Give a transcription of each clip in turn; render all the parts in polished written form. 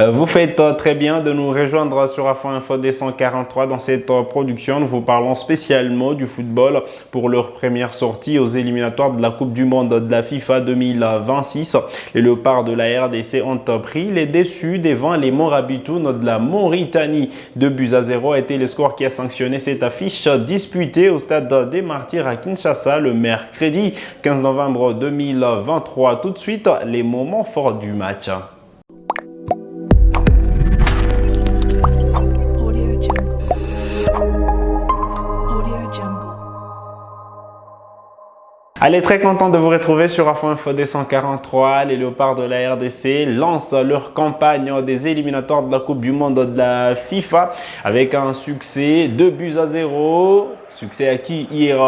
Vous faites très bien de nous rejoindre sur Afin Info D143. Dans cette production, nous vous parlons spécialement du football pour leur première sortie aux éliminatoires de la Coupe du Monde de la FIFA 2026. Les Léopards de la RDC ont pris les déçus devant les Morabitoun de la Mauritanie. 2-0 a été le score qui a sanctionné cette affiche disputée au stade des Martyrs à Kinshasa le mercredi 15 novembre 2023. Tout de suite, les moments forts du match. Allez, très content de vous retrouver sur Afin Info D143. Les Léopards de la RDC lancent leur campagne des éliminatoires de la Coupe du Monde de la FIFA avec un succès 2-0. Succès acquis hier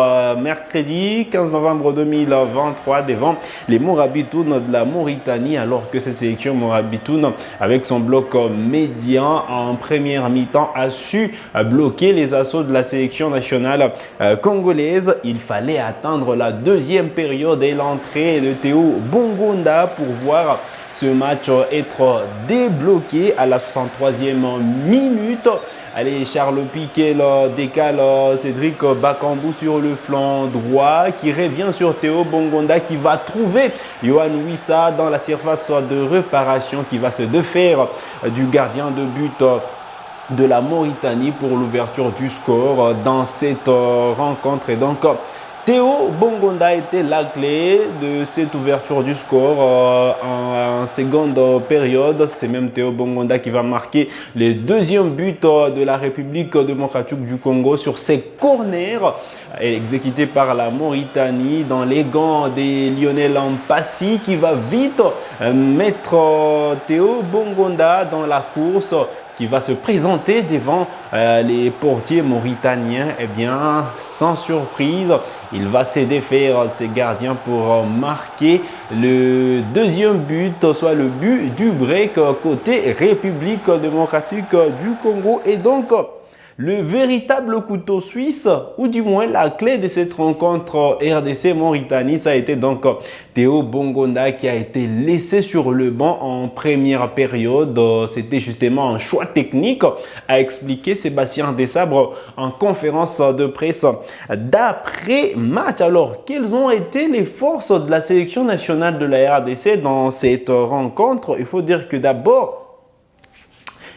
mercredi 15 novembre 2023 devant les Morabitoun de la Mauritanie, alors que cette sélection Morabitoun, avec son bloc médian en première mi-temps, a su bloquer les assauts de la sélection nationale congolaise. Il fallait attendre la deuxième période et l'entrée de Théo Bongonda pour voir ce match être débloqué à la 63e minute. Allez, Charles Piquet décale Cédric Bakambu sur le flanc droit qui revient sur Théo Bongonda qui va trouver Yohan Wissa dans la surface de réparation qui va se défaire du gardien de but de la Mauritanie pour l'ouverture du score dans cette rencontre. Et donc, Théo Bongonda était la clé de cette ouverture du score en seconde période. C'est même Théo Bongonda qui va marquer le deuxième but de la République démocratique du Congo sur ses corners exécutés par la Mauritanie dans les gants des Lionel Mpassi qui va vite mettre Théo Bongonda dans la course, qui va se présenter devant les portiers mauritaniens. Eh bien, sans surprise, il va se défaire de ses gardiens pour marquer le deuxième but, soit le but du break côté République démocratique du Congo. Et donc, le véritable couteau suisse, ou du moins la clé de cette rencontre RDC-Mauritanie, ça a été donc Théo Bongonda qui a été laissé sur le banc en première période. C'était justement un choix technique, a expliqué Sébastien Desabre en conférence de presse d'après-match. Alors, quelles ont été les forces de la sélection nationale de la RDC dans cette rencontre? Il faut dire que d'abord,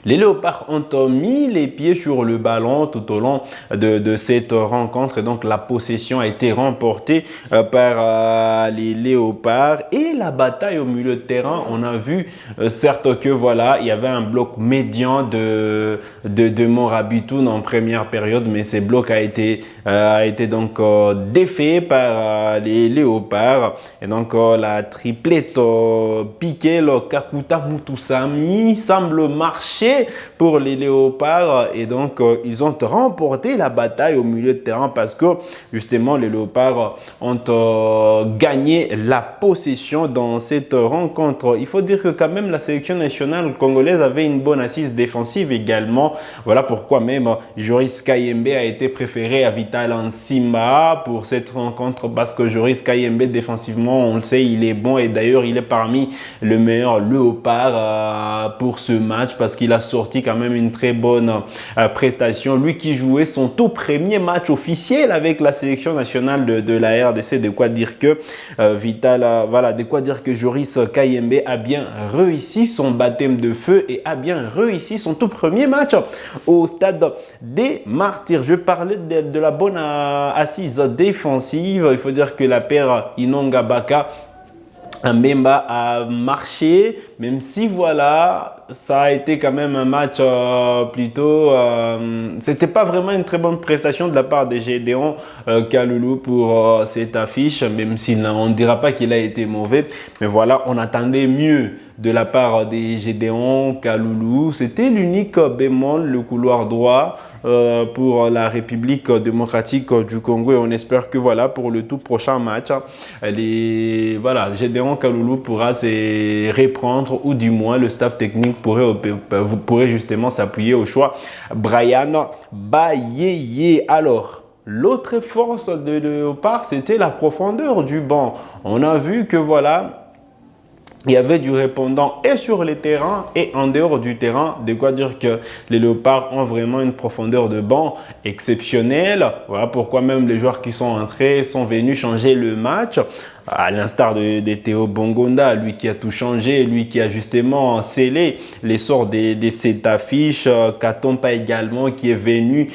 les Léopards ont mis les pieds sur le ballon tout au long de cette rencontre et donc la possession a été remportée par les Léopards. Et la bataille au milieu de terrain, on a vu certes que voilà, il y avait un bloc médian de Morabitoun en première période, mais ce bloc a été donc défait par les Léopards. Et donc la triplette Piqué, Kakuta, Mutusami semble marcher pour les Léopards et donc ils ont remporté la bataille au milieu de terrain parce que justement les Léopards ont gagné la possession dans cette rencontre. Il faut dire que quand même la sélection nationale congolaise avait une bonne assise défensive également. Voilà pourquoi même Joris Kayembe a été préféré à Vital Nsimba pour cette rencontre parce que Joris Kayembe défensivement, on le sait, il est bon et d'ailleurs il est parmi les meilleurs Léopards pour ce match parce qu'il a sorti quand même une très bonne prestation. Lui qui jouait son tout premier match officiel avec la sélection nationale de la RDC, de quoi dire que de quoi dire que Joris Kayembe a bien réussi son baptême de feu et a bien réussi son tout premier match au stade des Martyrs. Je parlais de la bonne assise défensive. Il faut dire que la paire Inonga Baka Mbemba a marché, même si voilà, ça a été quand même un match plutôt... c'était pas vraiment une très bonne prestation de la part de Gédéon Kaloulou pour cette affiche, même si on ne dira pas qu'il a été mauvais. Mais voilà, on attendait mieux de la part des Gédéon Kaloulou. C'était l'unique bémol, le couloir droit pour la République démocratique du Congo. Et on espère que voilà, pour le tout prochain match, Gédéon Kaloulou pourra se reprendre ou du moins le staff technique pourrait justement s'appuyer au choix Brian Bayeye. Alors, l'autre force de Léopard, c'était la profondeur du banc. On a vu que voilà, il y avait du répondant et sur les terrains et en dehors du terrain, de quoi dire que les Léopards ont vraiment une profondeur de banc exceptionnelle. Voilà pourquoi même les joueurs qui sont entrés sont venus changer le match. À l'instar de Théo Bongonda, lui qui a tout changé, lui qui a justement scellé l'essor de cette affiche. Katompa également qui est venu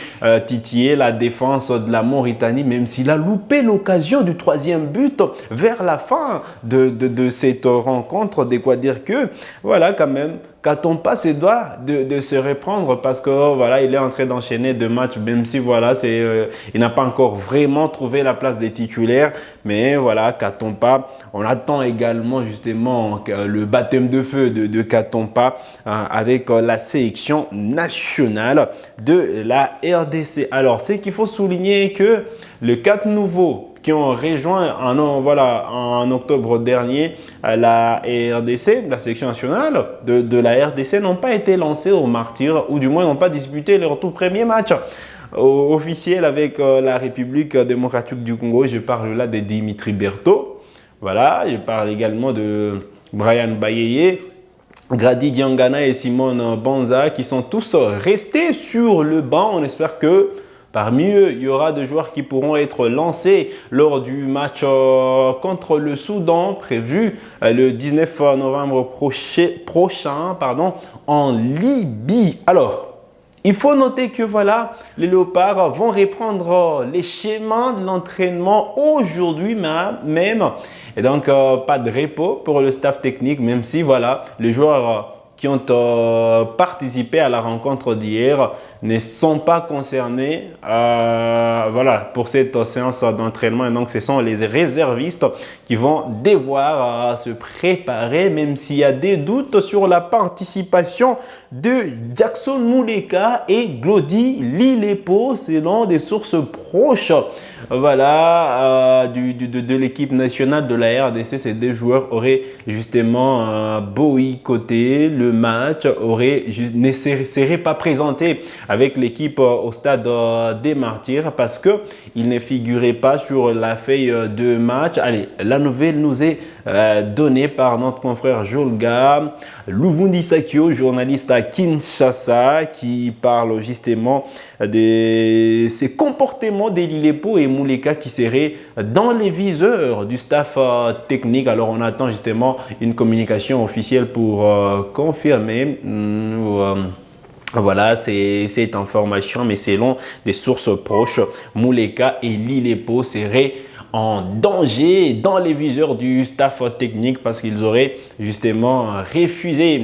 titiller la défense de la Mauritanie, même s'il a loupé l'occasion du troisième but vers la fin de cette rencontre. De quoi dire que, voilà quand même, Katompa se doit de se reprendre parce que voilà, il est en train d'enchaîner deux matchs, même si voilà, il n'a pas encore vraiment trouvé la place des titulaires. Mais voilà, Katompa, on attend également justement le baptême de feu de Katompa avec la sélection nationale de la RDC. Alors, c'est qu'il faut souligner que les 4 nouveaux qui ont rejoint en octobre dernier la RDC, la sélection nationale de la RDC, n'ont pas été lancés au martyr ou du moins n'ont pas disputé leur tout premier match officiel avec la République démocratique du Congo. Je parle là de Dimitri Berthaud. Voilà, je parle également de Brian Bayeye, Grady Diangana et Simone Banza qui sont tous restés sur le banc. On espère que parmi eux, il y aura des joueurs qui pourront être lancés lors du match contre le Soudan prévu le 19 novembre prochain en Libye. Alors, il faut noter que voilà, les Léopards vont reprendre les schémas de l'entraînement aujourd'hui même. Et donc, pas de repos pour le staff technique, même si voilà, les joueurs qui ont participé à la rencontre d'hier ne sont pas concernés voilà, pour cette séance d'entraînement. Et donc, ce sont les réservistes qui vont devoir se préparer, même s'il y a des doutes sur la participation de Jackson Muleka et Glody Lilepo, selon des sources proches voilà, de l'équipe nationale de la RDC. Ces deux joueurs auraient justement boycotté le match, ne seraient pas présentés avec l'équipe au stade des Martyrs parce qu'ils ne figuraient pas sur la feuille de match. Allez, la nouvelle nous est donnée par notre confrère Julga Luvundi Sakio, journaliste à Kinshasa, qui parle justement de ces comportements des Lilepo et Muleka qui seraient dans les viseurs du staff technique. Alors, on attend justement une communication officielle pour confirmer voilà, c'est cette information, mais selon des sources proches, Muleka et Lilepo seraient en danger dans les viseurs du staff technique parce qu'ils auraient justement refusé,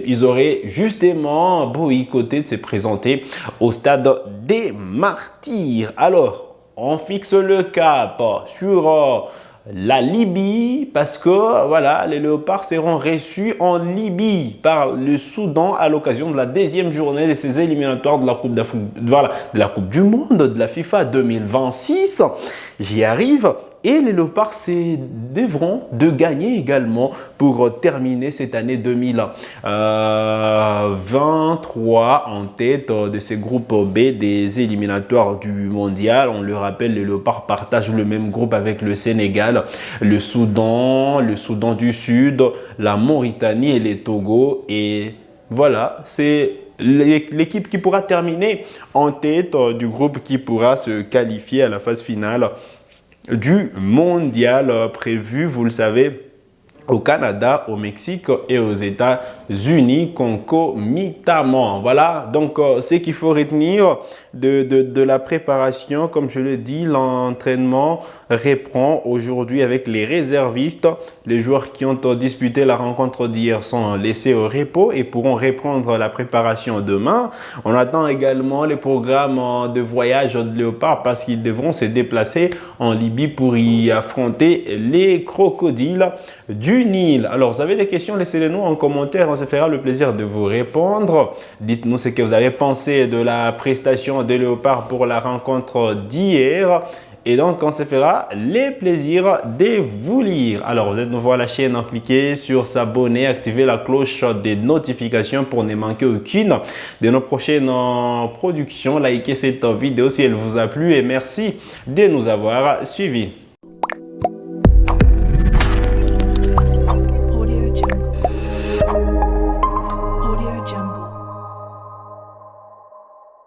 ils auraient justement boycotté de se présenter au stade des Martyrs. Alors, on fixe le cap sur la Libye parce que voilà, les Léopards seront reçus en Libye par le Soudan à l'occasion de la deuxième journée de ces éliminatoires de la Coupe d'Afrique, voilà, de la Coupe du Monde de la FIFA 2026. J'y arrive. Et les Léopards devront de gagner également pour terminer cette année 2023 en tête de ces groupes B des éliminatoires du mondial. On le rappelle, les Léopards partagent le même groupe avec le Sénégal, le Soudan du Sud, la Mauritanie et les Togo. Et voilà, c'est l'équipe qui pourra terminer en tête du groupe qui pourra se qualifier à la phase finale du mondial prévu, vous le savez, au Canada, au Mexique et aux États-Unis concomitamment. Voilà, donc ce qu'il faut retenir de la préparation, comme je l'ai dit, l'entraînement reprend aujourd'hui avec les réservistes. Les joueurs qui ont disputé la rencontre d'hier sont laissés au repos et pourront reprendre la préparation demain. On attend également les programmes de voyage de Léopard parce qu'ils devront se déplacer en Libye pour y affronter les crocodiles du Nil. Alors, vous avez des questions, laissez-les nous en commentaire. On se fera le plaisir de vous répondre. Dites-nous ce que vous avez pensé de la prestation de Léopard pour la rencontre d'hier. Et donc, on se fera les plaisirs de vous lire. Alors, vous êtes nouveau à la chaîne, cliquez sur s'abonner, activez la cloche des notifications pour ne manquer aucune de nos prochaines productions. Likez cette vidéo si elle vous a plu et merci de nous avoir suivis.